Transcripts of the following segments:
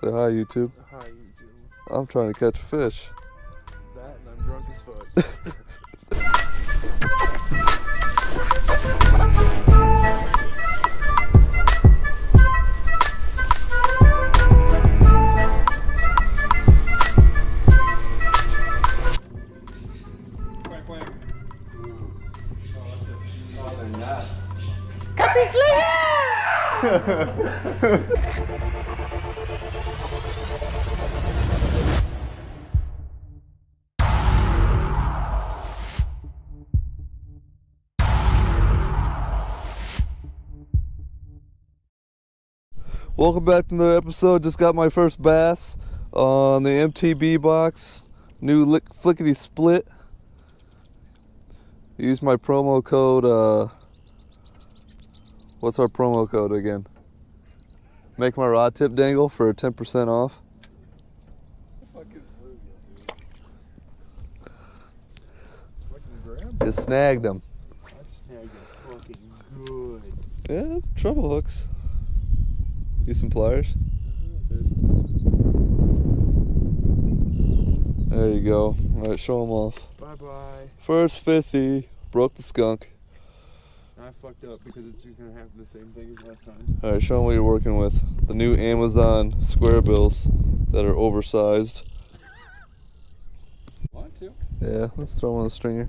Say hi, YouTube. Hi, YouTube. I'm trying to catch a fish. That and I'm drunk as fuck. Quack, quack. Oh, they're not. Crappie slayer! Welcome back to another episode. Just got my first bass on the MTB box. New flickety split. Use my promo code. What's our promo code again? Make my rod tip dangle for 10% off. Just snagged them. I snagged it fucking good. Yeah, treble hooks. Use some pliers. There you go. Alright, show them off. Bye bye. First 50. Broke the skunk. I fucked up because it's just gonna happen the same thing as last time. Alright, show them what you're working with. The new Amazon square bills that are oversized. Want to? Yeah, let's throw them on a stringer.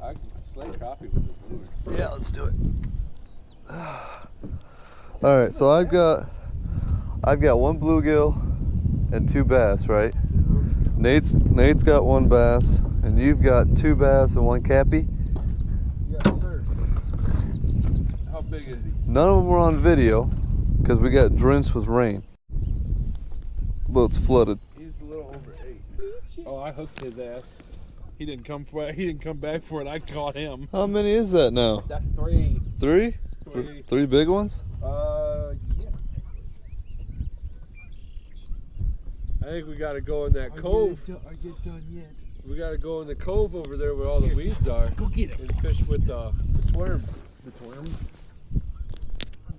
I can slay crappie with this lure. Yeah, let's do it. Alright, so I've got one bluegill and two bass, right? Nate's got one bass, and you've got two bass and one cappy. Yes, sir. How big is he? None of them were on video because we got drenched with rain. Boat's flooded. He's a little over 8. Oh, I hooked his ass. He didn't come for it. He didn't come back for it. I caught him. How many is that now? That's 3. Three? Three. Three big ones? Yeah. I think we gotta go in that cove. Are you done yet? We gotta go in the cove over there where all the weeds are. Go get it. And fish with the worms. The worms.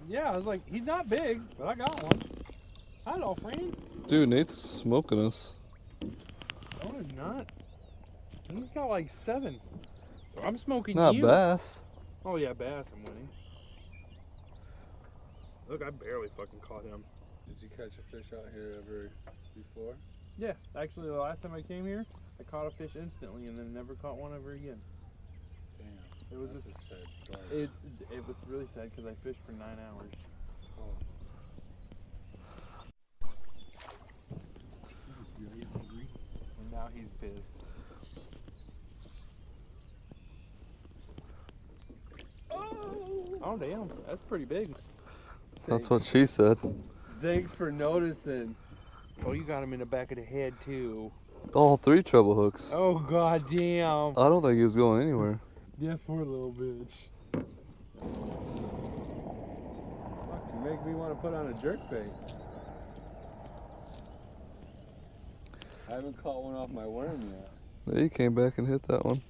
Yeah, I was like, he's not big, but I got one. Hello, friend. Dude, Nate's smoking us. No, he's not. He's got like 7. I'm smoking Not you. bass. Oh yeah, bass. I'm winning. Look, I barely fucking caught him. Did you catch a fish out here ever before? Yeah, actually, the last time I came here, I caught a fish instantly and then never caught one ever again. Damn. It was That's just, a sad story. it was really sad because I fished for 9 hours. Oh. He's really hungry, and now he's pissed. Oh damn, that's pretty big. That's what she said. Thanks for noticing. Oh, you got him in the back of the head too. All 3 treble hooks. Oh god damn. I don't think he was going anywhere. Yeah, poor little bitch. Fuck, you make me want to put on a jerkbait. I haven't caught one off my worm yet. There, he came back and hit that one.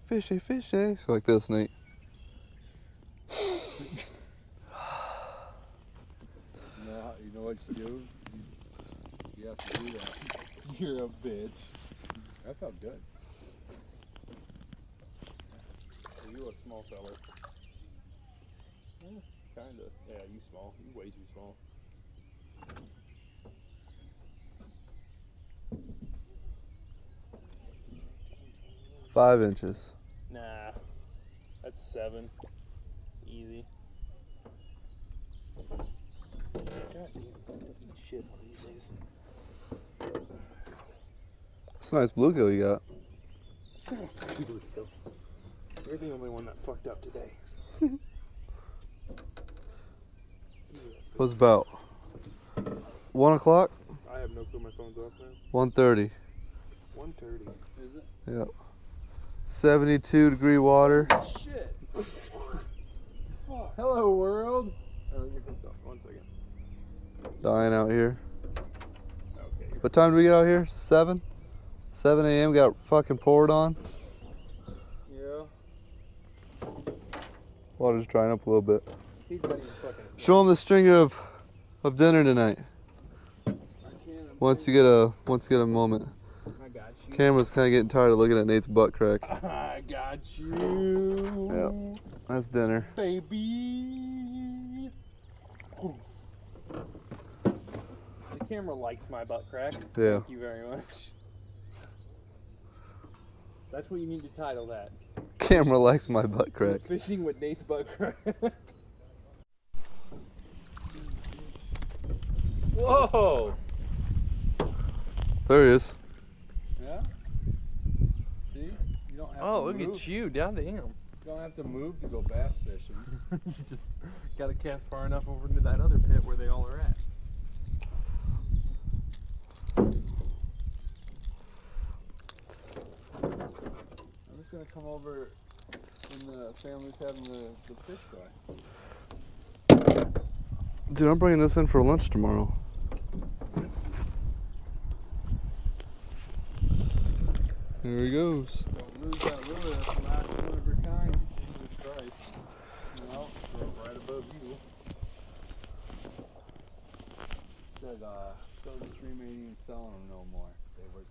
Fishy, fishy. It's like this, Nate. You know what you do? You have to do that. You're a bitch. That felt good. Are you a small fella? Yeah, kinda. Yeah, you small. You way too small. Five inches. Nah, that's 7. Easy. God damn, I'm eating shit one of these days. It's a nice bluegill you got. It's not a fucking bluegill. You're the only one that fucked up today. It was about 1 o'clock? I have no clue. My phone's off now. 1:30. 1:30. Is it? Yep. 72 degree water. Shit. Fuck. Hello, world. Oh, you're hooked up. 1 second. Dying out here. Okay. What time did we get out here? 7? 7 a.m. got fucking poured on. Yeah. Water's drying up a little bit. He's not even fucking. Show him the string of dinner tonight. I can't. Once you get a moment. I got you. Camera's kind of getting tired of looking at Nate's butt crack. I got you. Yep. That's dinner. Baby. Oof. The camera likes my butt crack. Yeah. Thank you very much. That's what you need to title that. Camera likes my butt crack. Fishing with Nate's butt crack. Whoa! There he is. Yeah. See, you don't have Oh, to look move. at you, down to him. You don't have to move to go bass fishing. You just gotta cast far enough over into that other pit where they all are at. I'm just gonna come over when the family's having the fish fry. Dude, I'm bringing this in for lunch tomorrow. There he goes. Don't lose that lure. That's the last one of her kind. Jesus Christ. Well, throw it right above you. Said, go to the stream ain't even selling them no more. They were.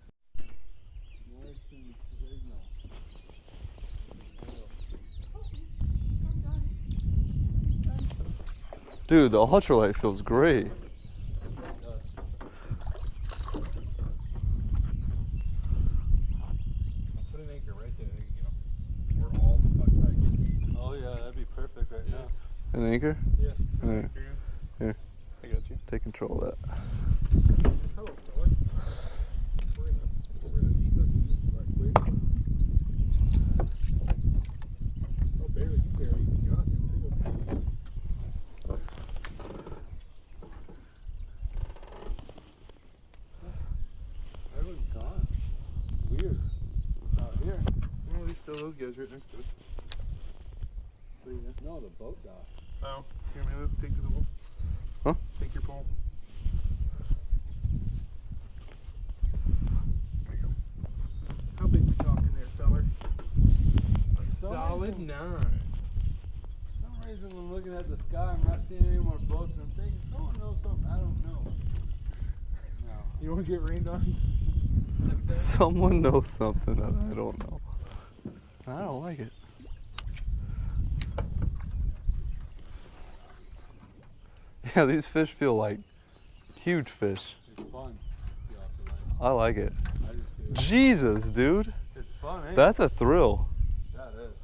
Dude, the ultralight feels great. Put an anchor right there. You know, we're all the fuck back in. Oh yeah, that'd be perfect right now. An anchor? Yeah. All right. Here. I got you. Take control of that. Hello, fella. We're gonna eat this right quick. Oh, barely, you barely even got him too. Everyone's gone. Weird. Not here. Well, at least still those guys right next to us. No, the boat dock. Oh, here, man, take to the wall. Huh? Take your pole. There you go. How big we talking there, feller? A solid 9. For some reason, when looking at the sky, I'm not seeing any more boats, and I'm thinking someone knows something I don't know. No. You want to get rained on? Someone knows something that I don't know. I don't like it. Yeah, these fish feel like huge fish. It's fun. I like it. I just do. Jesus, dude. It's fun, ain't it? That's a thrill. That is.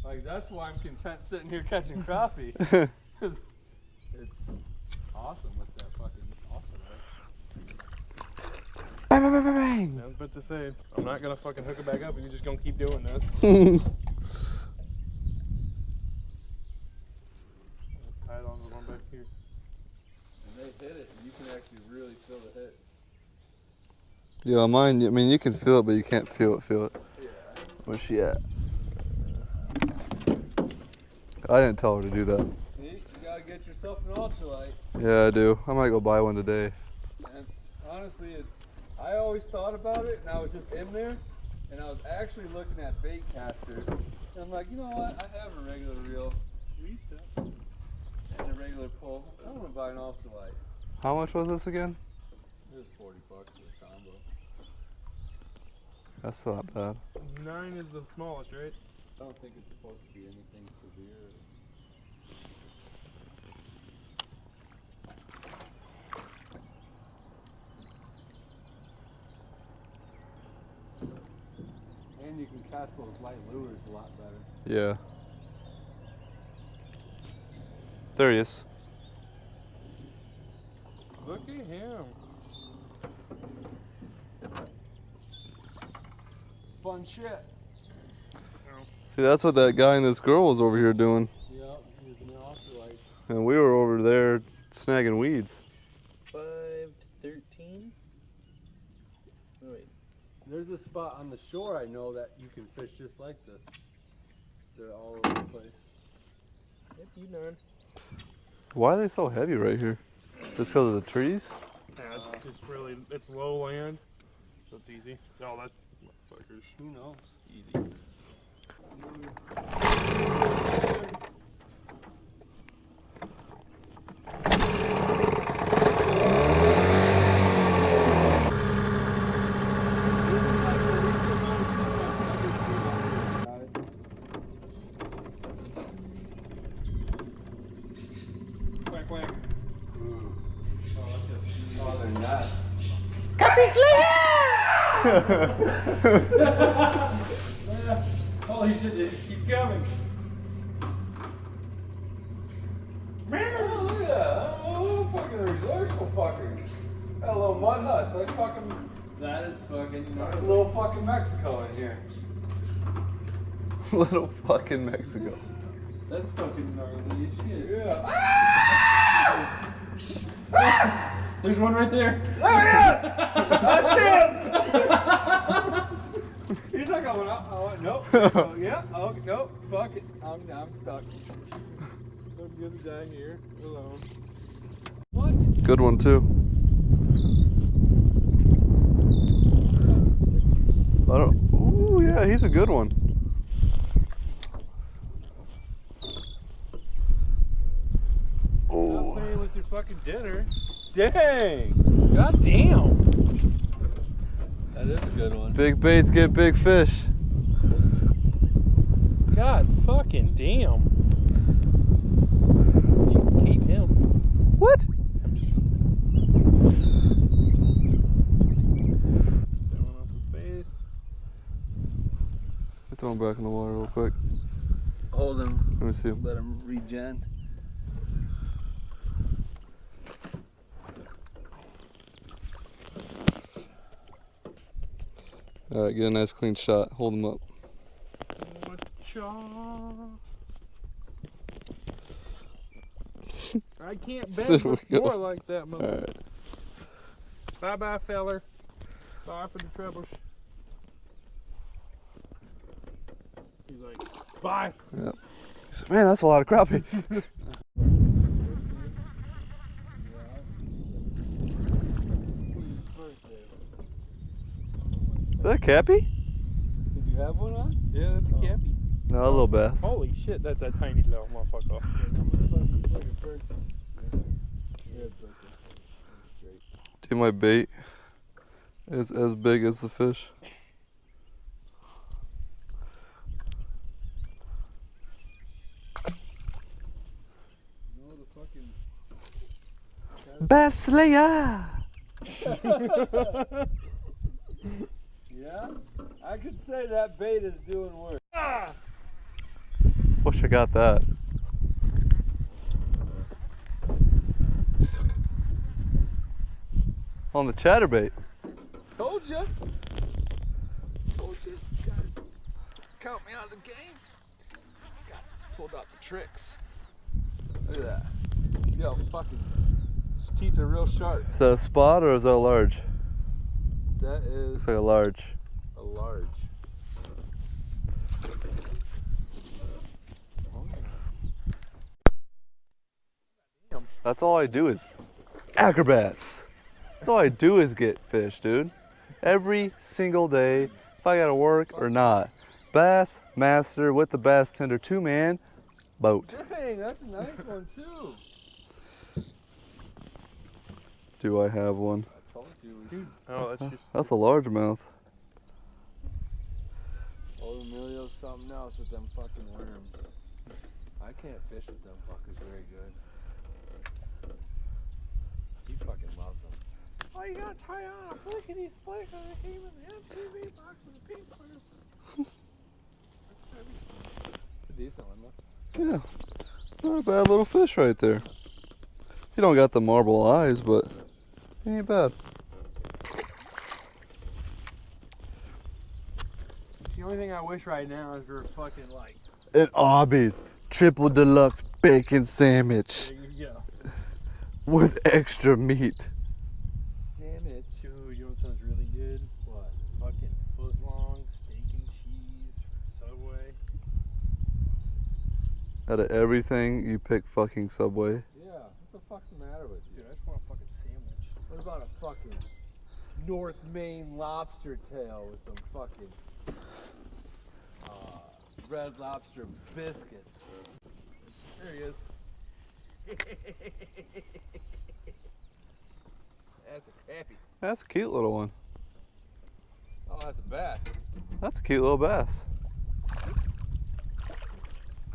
Like, that's why I'm content sitting here catching crappie. It's awesome with that fucking ultralight. Bang, bang, bang, bang, bang. I was about to say, I'm not going to fucking hook it back up and you're just going to keep doing this. Tie it on the one back here. And they hit it, and you can actually really feel the hits. Yeah, mine, I mean, you can feel it, but you can't feel it. Yeah. Where's she at? I didn't tell her to do that. See, you gotta get yourself an ultralight. Yeah, I do. I might go buy one today. And honestly, I always thought about it, and I was just in there, and I was actually looking at bait casters. And I'm like, you know what? I have a regular reel and a regular pole. I'm gonna buy an ultralight. How much was this again? It was $40 for the combo. That's not bad. 9 is the smallest, right? I don't think it's supposed to be anything severe. And you can cast those light lures a lot better. Yeah. There he is. Look at him. Fun shit. See, that's what that guy and this girl was over here doing. Yep, using the ultralight. And we were over there snagging weeds. 5 to 13. Oh, wait. There's a spot on the shore I know that you can fish just like this. They're all over the place. Yep, you done. Why are they so heavy right here? Just because of the trees? Yeah, it's just really, it's low land, so it's easy. Oh, that's motherfuckers. Who knows? Easy. quack. Ooh. Oh, they're nuts. Crappie Holy shit, they just keep coming. Oh, look at that. Oh, fucking resourceful fuckers. Got little mud huts. Like fucking. That is fucking gnarly. Little fucking Mexico in here. Little fucking Mexico. That's fucking gnarly as shit. Yeah. There's one right there. Oh yeah! I see him! He's like, oh, nope. Oh, yeah, oh, nope. Fuck it. I'm stuck. I'm gonna die here alone. What? Good one too. I don't. Ooh, yeah, he's a good one. Not playing with your fucking dinner. Dang! God damn. That is a good one. Big baits get big fish. God fucking damn. You can keep him. What? I'm just throwing off his face. Throw him back in the water real quick. Hold him. Let me see him. Let him regen. All right, get a nice clean shot. Hold him up. I can't bet There we go. more like that, All mother. right. Bye bye, feller. Sorry for the troubles. He's like, bye. Yep. He said, man, that's a lot of crappie. Is that a cappie? Did you have one on? Yeah, that's a cappy. No, a little bass. Holy shit, that's a tiny little motherfucker. Dude, my bait is as big as the fish. Bass Slayer! Yeah? I could say that bait is doing work. Ah! Wish I got that. On the chatterbait. Told ya. Told you guys. Count me out of the game. Pulled out the tricks. Look at that. See how fucking his teeth are real sharp. Is that a spot or is that a large? That is Looks like a large. a large. That's all I do is acrobats. That's all I do is get fish, dude. Every single day, if I gotta work or not. Bass master with the bass tender 2-man boat. Dang, that's a nice one too. Do I have one? I told you. Oh, that's just. That's a largemouth. Old Emilio's something else with them fucking worms. I can't fish with them fuckers very good. He fucking loves them. Oh, you gotta tie on a flickety split because it came in the MTV box with a pink one. It's a decent one though. Yeah, not a bad little fish right there. He don't got the marble eyes, but he ain't bad. The only thing I wish right now is for a fucking like. An Arby's triple deluxe bacon sandwich There you go. with extra meat. Sandwich. Ooh, you know what sounds really good? What? Fucking foot long steak and cheese from Subway. Out of everything, you pick fucking Subway. Yeah, what the fuck's the matter with you? Dude, I just want a fucking sandwich. What about a fucking North Maine lobster tail with some fucking red lobster biscuits? There he is. That's a crappie. That's a cute little one. Oh, that's a bass. That's a cute little bass.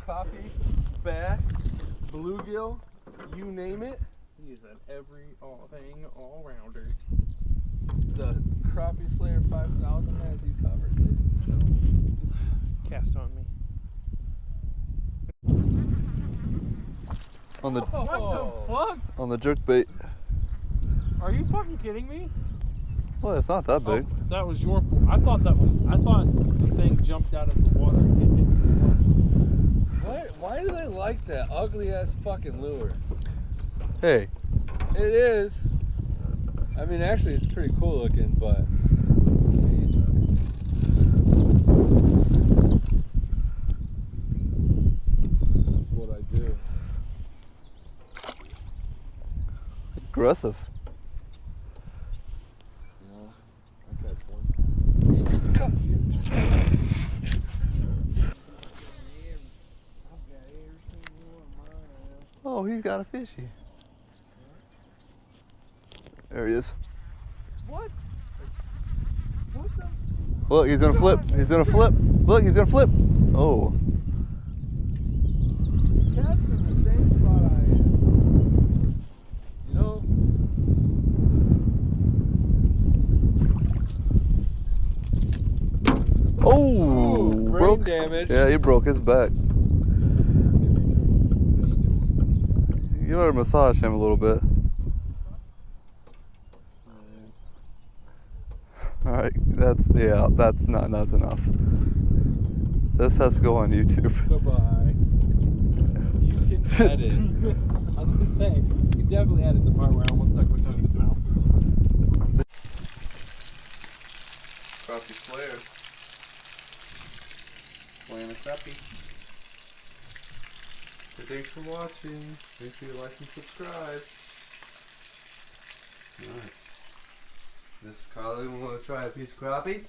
Crappie, bass, bluegill, You name it. He is an everything all-rounder. The Crappie Slayer 5000 has you covered, ladies and gentlemen. Cast on me. On the What the fuck? on the jerk bait. Are you fucking kidding me? Well, it's not that big. Oh, that was your pool. I thought the thing jumped out of the water and hit me. Why do they like that ugly ass fucking lure? Hey, It is. I mean, actually, it's pretty cool looking, but. I mean, that's what I do. aggressive. You know, I catch one. Oh, he's got a fishy. There he is. What? What the? Look, he's gonna flip. He's gonna flip. Look, he's gonna flip. Oh. Cat's in the same spot I am. You know? Oh, Ooh, brain broke. damage. Yeah, he broke his back. You better massage him a little bit. All right, that's enough. This has to go on YouTube. Goodbye. You can edit. I was gonna say, you definitely added the part where I almost stuck my tongue in his mouth. Crappie Slayer. Playing a crappie. So thanks for watching. Make sure you like and subscribe. Nice. This Carly want to try a piece of crappie?